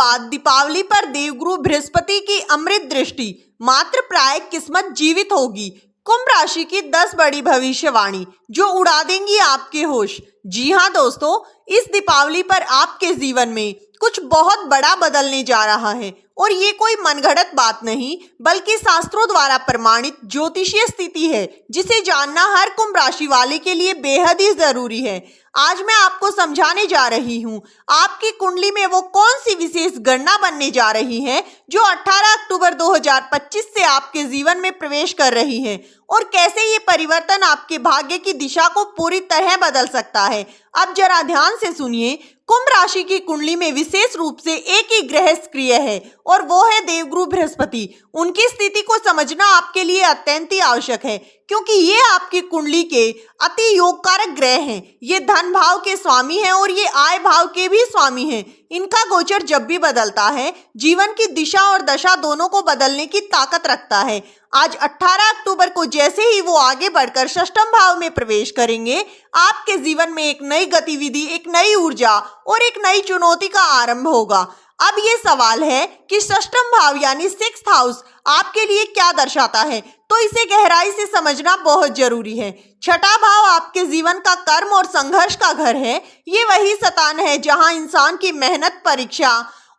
बाद दीपावली पर देवगुरु बृहस्पति की अमृत दृष्टि, मात्र प्राय किस्मत जीवित होगी। कुंभ राशि की 10 बड़ी भविष्यवाणी जो उड़ा देंगी आपके होश। जी हाँ दोस्तों, इस दीपावली पर आपके जीवन में कुछ बहुत बड़ा बदलने जा रहा है और ये कोई मनगढ़ंत बात नहीं बल्कि शास्त्रों द्वारा प्रमाणित ज्योतिषीय स्थिति है जिसे जानना हर कुंभ राशि वाले के लिए बेहद ही जरूरी है। आज मैं आपको समझाने जा रही हूँ आपकी कुंडली में वो कौन सी विशेष गणना बनने जा रही है जो 18 अक्टूबर 2025 से आपके जीवन में प्रवेश कर रही है और कैसे ये परिवर्तन आपके भाग्य की दिशा को पूरी तरह बदल सकता है। अब जरा ध्यान से सुनिए। कुंभ राशि की कुंडली में विशेष रूप से एक ही ग्रह सक्रिय है और वो है देवगुरु बृहस्पति। उनकी स्थिति को समझना आपके लिए अत्यंत ही आवश्यक है क्योंकि ये आपकी कुंडली के अति योगकारक ग्रह हैं। ये धन भाव के स्वामी हैं और ये आय भाव के भी स्वामी हैं। इनका गोचर जब भी बदलता है जीवन की दिशा और दशा दोनों को बदलने की ताकत रखता है। आज 18 अक्टूबर को जैसे ही वो आगे बढ़कर षष्ठम भाव में प्रवेश करेंगे, आपके जीवन में एक नई गतिविधि, एक नई ऊर्जा और एक नई चुनौती का आरंभ होगा। अब ये सवाल है कि षष्ठम भाव यानी 6th हाउस आपके लिए क्या दर्शाता है, तो इसे गहराई से समझना बहुत जरूरी है। छठा भाव आपके जीवन का कर्म और संघर्ष का घर है। ये वही स्थान है जहां इंसान की मेहनत, परीक्षा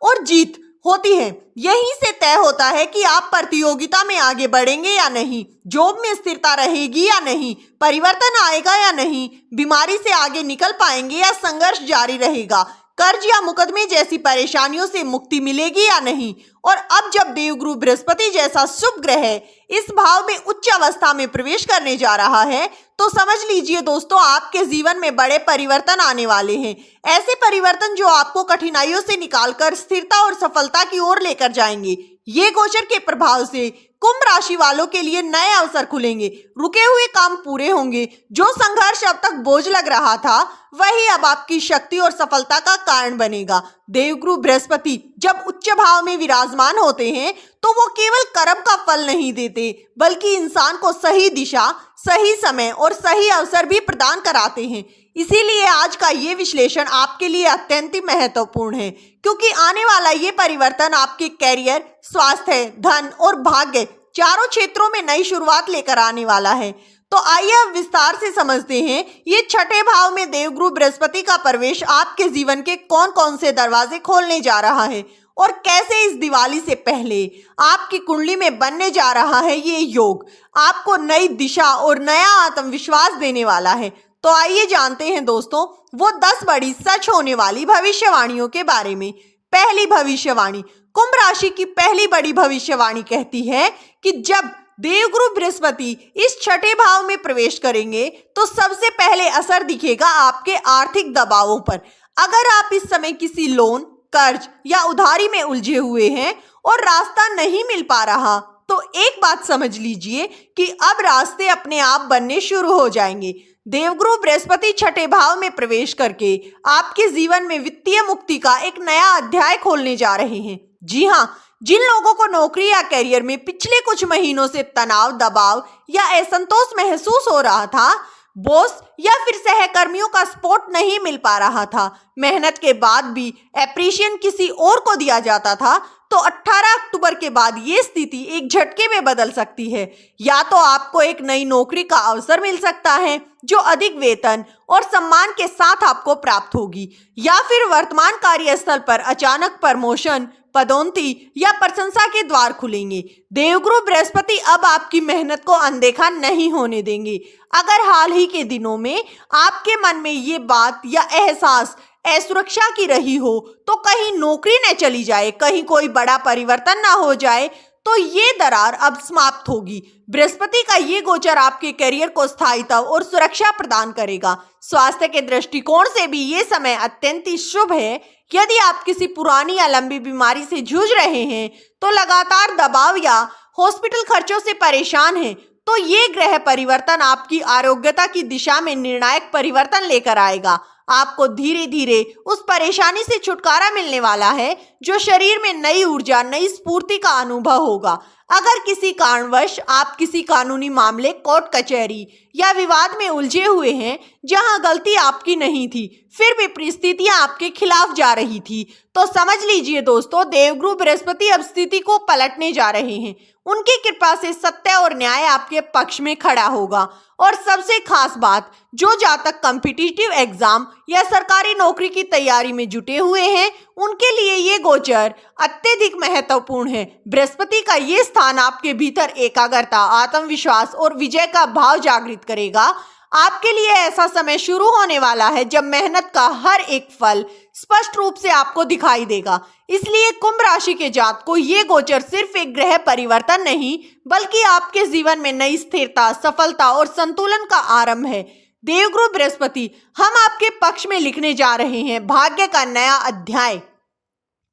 और जीत होती है। यहीं से तय होता है कि आप प्रतियोगिता में आगे बढ़ेंगे या नहीं, जॉब में स्थिरता रहेगी या नहीं, परिवर्तन आएगा या नहीं, बीमारी से आगे निकल पाएंगे या संघर्ष जारी रहेगा, कर्ज या मुकदमे जैसी परेशानियों से मुक्ति मिलेगी या नहीं। और अब जब देवगुरु बृहस्पति जैसा शुभ ग्रह इस भाव में उच्च अवस्था में प्रवेश करने जा रहा है तो समझ लीजिए दोस्तों, आपके जीवन में बड़े परिवर्तन आने वाले हैं। ऐसे परिवर्तन जो आपको कठिनाइयों से निकालकर स्थिरता और सफलता की ओर लेकर जाएंगे। ये गोचर के प्रभाव से कुंभ राशि वालों के लिए नए अवसर खुलेंगे, रुके हुए काम पूरे होंगे, जो संघर्ष अब तक बोझ लग रहा था वही अब आपकी शक्ति और सफलता का कारण बनेगा। देवगुरु बृहस्पति जब उच्च भाव में विराजमान होते हैं तो वो केवल कर्म का फल नहीं देते बल्कि इंसान को सही दिशा, सही समय और सही अवसर भी प्रदान कराते हैं। इसीलिए आज का ये विश्लेषण आपके लिए अत्यंत महत्वपूर्ण है क्योंकि आने वाला ये परिवर्तन आपके कैरियर, स्वास्थ्य, धन और भाग्य चारों क्षेत्रों में नई शुरुआत लेकर आने वाला है। तो आइए अब विस्तार से समझते हैं ये छठे भाव में देवगुरु बृहस्पति का प्रवेश आपके जीवन के कौन कौन से दरवाजे खोलने जा रहा है और कैसे इस दिवाली से पहले आपकी कुंडली में बनने जा रहा है ये योग आपको नई दिशा और नया आत्मविश्वास देने वाला है। तो आइए जानते हैं दोस्तों वो 10 बड़ी सच होने वाली भविष्यवाणियों के बारे में। पहली भविष्यवाणी, कुंभ राशि की पहली बड़ी भविष्यवाणी कहती है कि जब देवगुरु बृहस्पति इस छठे भाव में प्रवेश करेंगे तो सबसे पहले असर दिखेगा आपके आर्थिक दबावों पर। अगर आप इस समय किसी लोन, कर्ज या उधारी में उलझे हुए हैं और रास्ता नहीं मिल पा रहा तो एक बात समझ लीजिए कि अब रास्ते अपने आप बनने शुरू हो जाएंगे। देवगुरु बृहस्पति छठे भाव में प्रवेश करके आपके जीवन में वित्तीय मुक्ति का एक नया अध्याय खोलने जा रहे हैं। जी हाँ, जिन लोगों को नौकरी या करियर में पिछले कुछ महीनों से तनाव, दबाव या असंतोष महसूस हो रहा था, बॉस या फिर सहकर्मियों का सपोर्ट नहीं मिल पा रहा था, मेहनत के बाद भी एप्रिशिएशन किसी और को दिया जाता था, तो 18 अक्टूबर के बाद ये स्थिति एक झटके में बदल सकती है। या तो आपको एक नई नौकरी का अवसर मिल सकता है जो अधिक वेतन और सम्मान के साथ आपको प्राप्त होगी, या फिर वर्तमान कार्यस्थल पर अचानक प्रमोशन, पदोन्नति या प्रशंसा के द्वार खुलेंगे। देवगुरु बृहस्पति अब आपकी मेहनत को अनदेखा नहीं होने देंगे। अगर हाल ही के दिनों में आपके मन में ये बात या एहसास असुरक्षा की रही हो तो कहीं नौकरी न चली जाए, कहीं कोई बड़ा परिवर्तन ना हो जाए, तो ये दरार अब समाप्त होगी। बृहस्पति का ये गोचर आपके करियर को स्थायित्व और सुरक्षा प्रदान करेगा। स्वास्थ्य के दृष्टिकोण से भी ये समय अत्यंत ही शुभ है। यदि आप किसी पुरानी या लंबी बीमारी से जूझ रहे हैं तो लगातार दबाव या हॉस्पिटल खर्चों से परेशान हैं, तो ये ग्रह परिवर्तन आपकी आरोग्यता की दिशा में निर्णायक परिवर्तन लेकर आएगा। आपको धीरे धीरे उस परेशानी से छुटकारा मिलने वाला है जो शरीर में नई ऊर्जा, नई स्फूर्ति का अनुभव होगा। अगर किसी कारणवश आप किसी कानूनी मामले, कोर्ट कचहरी या विवाद में उलझे हुए हैं जहां गलती आपकी नहीं थी, फिर भी परिस्थितियां आपके खिलाफ जा रही थी, तो समझ लीजिए दोस्तों, देवगुरु बृहस्पति अब स्थिति को पलटने जा रहे हैं। उनकी कृपा से सत्य और न्याय आपके पक्ष में खड़ा होगा। और सबसे खास बात, जो जातक कॉम्पिटिटिव एग्जाम या सरकारी नौकरी की तैयारी में जुटे हुए हैं, उनके लिए ये गोचर अत्यधिक महत्वपूर्ण है। बृहस्पति का ये स्थान आपके भीतर एकाग्रता, आत्मविश्वास और विजय का भाव जागृत करेगा। आपके लिए ऐसा समय शुरू होने वाला है जब मेहनत का हर एक फल स्पष्ट रूप से आपको दिखाई देगा। इसलिए कुंभ राशि के जातकों को ये गोचर सिर्फ एक ग्रह परिवर्तन नहीं, बल्कि आपके जीवन में नई स्थिरता, सफलता और संतुलन का आरंभ है। देवगुरु बृहस्पति, हम आपके पक्ष में लिखने जा रहे हैं भाग्य का नया अध्याय।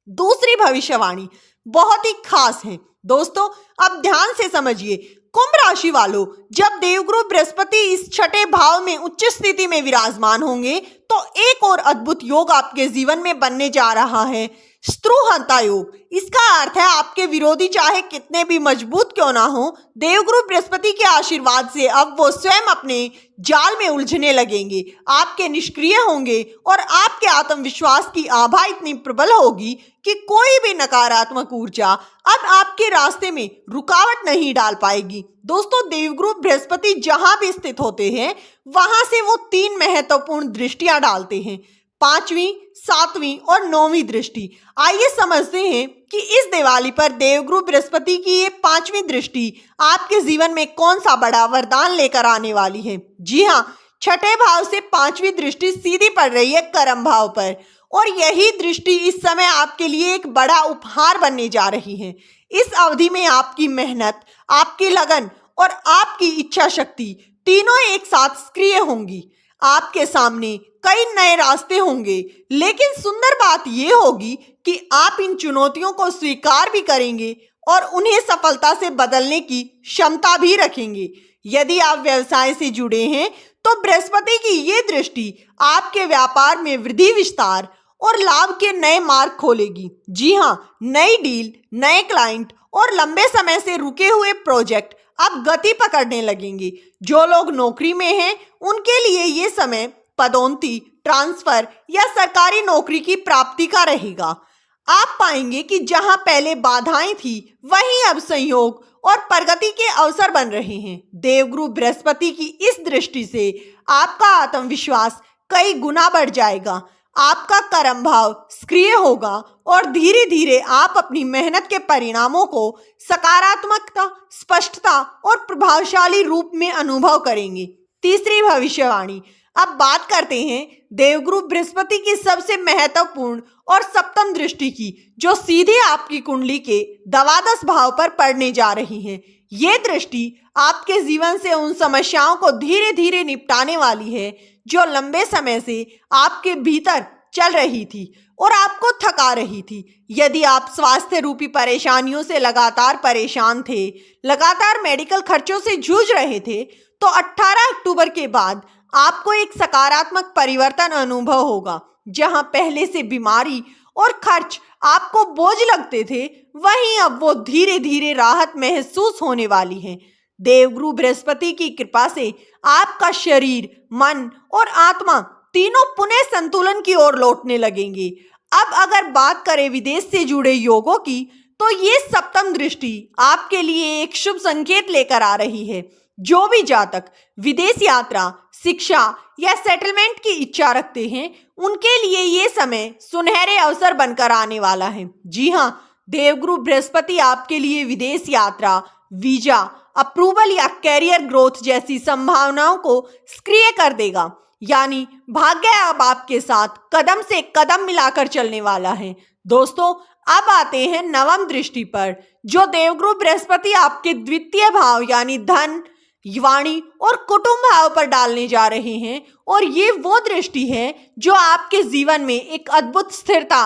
दूसरी भविष्यवाणी बहुत ही खास है दोस्तों, अब ध्यान से समझिए। कुंभ राशि वालों, जब देवगुरु बृहस्पति इस छठे भाव में उच्च स्थिति में विराजमान होंगे तो एक और अद्भुत योग आपके जीवन में बनने जा रहा है, स्त्रुहंता योग। इसका अर्थ है आपके विरोधी चाहे कितने भी मजबूत क्यों ना हो, देवगुरु बृहस्पति के आशीर्वाद से अब वो स्वयं अपने जाल में उलझने लगेंगे, आपके निष्क्रिय होंगे और आपके आत्मविश्वास की आभा इतनी प्रबल होगी कि कोई भी नकारात्मक ऊर्जा अब आपके रास्ते में रुकावट नहीं डाल पाएगी। दोस्तों, देवगुरु बृहस्पति जहां भी स्थित होते हैं वहां से वो 3 महत्वपूर्ण दृष्टियां डालते हैं, 5वीं, 7वीं और 9वीं दृष्टि। आइए समझते हैं कि इस दिवाली पर देवगुरु बृहस्पति की ये 5वीं दृष्टि आपके जीवन में कौन सा बड़ा वरदान लेकर आने वाली है। जी हाँ, छठे भाव से 5वीं दृष्टि सीधी पड़ रही है कर्म भाव पर, और यही दृष्टि इस समय आपके लिए एक बड़ा उपहार बनने जा रही है। इस अवधि में आपकी मेहनत, आपकी लगन और आपकी इच्छा शक्ति तीनों एक साथ सक्रिय होंगी। आपके सामने कई नए रास्ते होंगे, लेकिन सुंदर बात यह होगी कि आप इन चुनौतियों को स्वीकार भी करेंगे और उन्हें सफलता से बदलने की क्षमता भी रखेंगे। यदि आप व्यवसाय से जुड़े हैं तो बृहस्पति की ये दृष्टि आपके व्यापार में वृद्धि, विस्तार और लाभ के नए मार्ग खोलेगी। जी हाँ, नई डील, नए क्लाइंट और लंबे समय से रुके हुए प्रोजेक्ट अब गति पकड़ने लगेंगे। जो लोग नौकरी में हैं उनके लिए ये समय पदोन्नति, ट्रांसफर या सरकारी नौकरी की प्राप्ति का रहेगा। आप पाएंगे कि जहां पहले बाधाएं थी, वहीं अब संयोग और प्रगति के अवसर बन रहे हैं। देवगुरु बृहस्पति की इस दृष्टि से आपका आत्मविश्वास कई गुना बढ़ जाएगा, आपका कर्म भाव सक्रिय होगा और धीरे धीरे आप अपनी मेहनत के परिणामों को सकारात्मकता, स्पष्टता और प्रभावशाली रूप में अनुभव करेंगे। तीसरी भविष्यवाणी, अब बात करते हैं देवगुरु बृहस्पति की सबसे महत्वपूर्ण और सप्तम दृष्टि की, जो सीधे आपकी कुंडली के द्वादश भाव पर पड़ने जा रही है। ये दृष्टि आपके जीवन से उन समस्याओं को धीरे धीरे निपटाने वाली है जो लंबे समय से आपके भीतर चल रही थी और आपको थका रही थी। यदि आप स्वास्थ्य रूपी परेशानियों से लगातार परेशान थे, लगातार मेडिकल खर्चों से जूझ रहे थे, तो 18 अक्टूबर के बाद आपको एक सकारात्मक परिवर्तन अनुभव होगा। जहां पहले से बीमारी और खर्च आपको बोझ लगते थे, वहीं अब वो धीरे धीरे राहत महसूस होने वाली है। देवगुरु बृहस्पति की कृपा से आपका शरीर, मन और आत्मा तीनों पुनः संतुलन की ओर लौटने लगेंगे। अब अगर बात करें विदेश से जुड़े योगों की, तो ये सप्तम दृष्टि आपके लिए एक शुभ संकेत लेकर आ रही है। जो भी जातक विदेश यात्रा, शिक्षा या सेटलमेंट की इच्छा रखते हैं, उनके लिए ये समय सुनहरे अवसर बनकर आने वाला है। जी हाँ, देवगुरु बृहस्पति आपके लिए विदेश यात्रा, वीजा, अप्रूवल या कैरियर ग्रोथ जैसी संभावनाओं को सक्रिय कर देगा। यानी भाग्य अब आपके साथ कदम से कदम मिलाकर चलने वाला है। दोस्तों, अब आते हैं नवम दृष्टि पर, जो देवगुरु बृहस्पति आपके द्वितीय भाव यानी धन, वाणी और कुटुंब भाव पर डालने जा रहे हैं। और ये वो दृष्टि है जो आपके जीवन में एक अद्भुत स्थिरता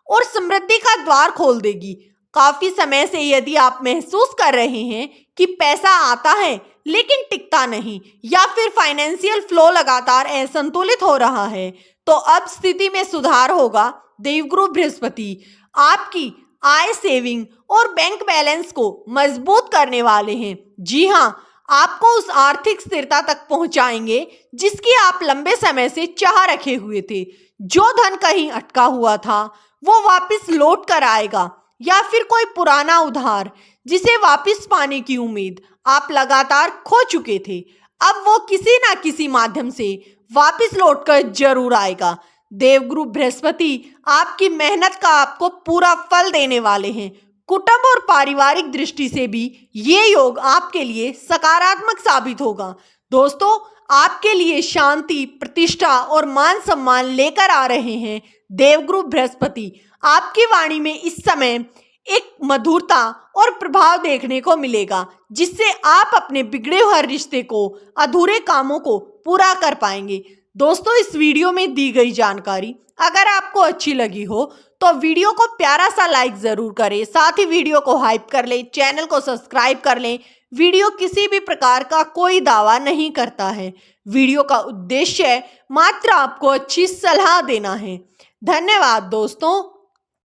और समृद्धि का द्वार खोल देगी। काफी समय से यदि आप महसूस कर रहे हैं कि पैसा आता है लेकिन टिकता नहीं, या फिर फाइनेंशियल फ्लो लगातार असंतुलित हो रहा है, तो अब स्थिति में सुधार होगा। देवगुरु बृहस्पति आपकी आय, सेविंग और बैंक बैलेंस को मजबूत करने वाले हैं। जी हाँ, आपको उस आर्थिक स्थिरता तक पहुंचाएंगे जिसकी आप लंबे समय से चाह रखे हुए थे। जो धन कहीं अटका हुआ था वो वापस लौट कर आएगा, या फिर कोई पुराना उधार जिसे वापस पाने की उम्मीद आप लगातार खो चुके थे, अब वो किसी ना किसी माध्यम से वापस लौटकर जरूर आएगा। देवगुरु बृहस्पति आपकी मेहनत का आपको पूरा फल देने वाले हैं। कुटुंब और पारिवारिक दृष्टि से भी ये योग आपके लिए सकारात्मक साबित होगा। दोस्तों, आपके लिए शांति, प्रतिष्ठा और मान सम्मान लेकर आ रहे हैं देवगुरु बृहस्पति। आपकी वाणी में इस समय एक मधुरता और प्रभाव देखने को मिलेगा, जिससे आप अपने बिगड़े हुए रिश्ते को, अधूरे कामों को पूरा कर पाएंगे। दोस्तों, इस वीडियो में दी गई जानकारी अगर आपको अच्छी लगी हो तो वीडियो को प्यारा सा लाइक जरूर करें, साथ ही वीडियो को हाइप कर लें, चैनल को सब्सक्राइब कर लें। वीडियो किसी भी प्रकार का कोई दावा नहीं करता है। वीडियो का उद्देश्य मात्र आपको अच्छी सलाह देना है। धन्यवाद दोस्तों।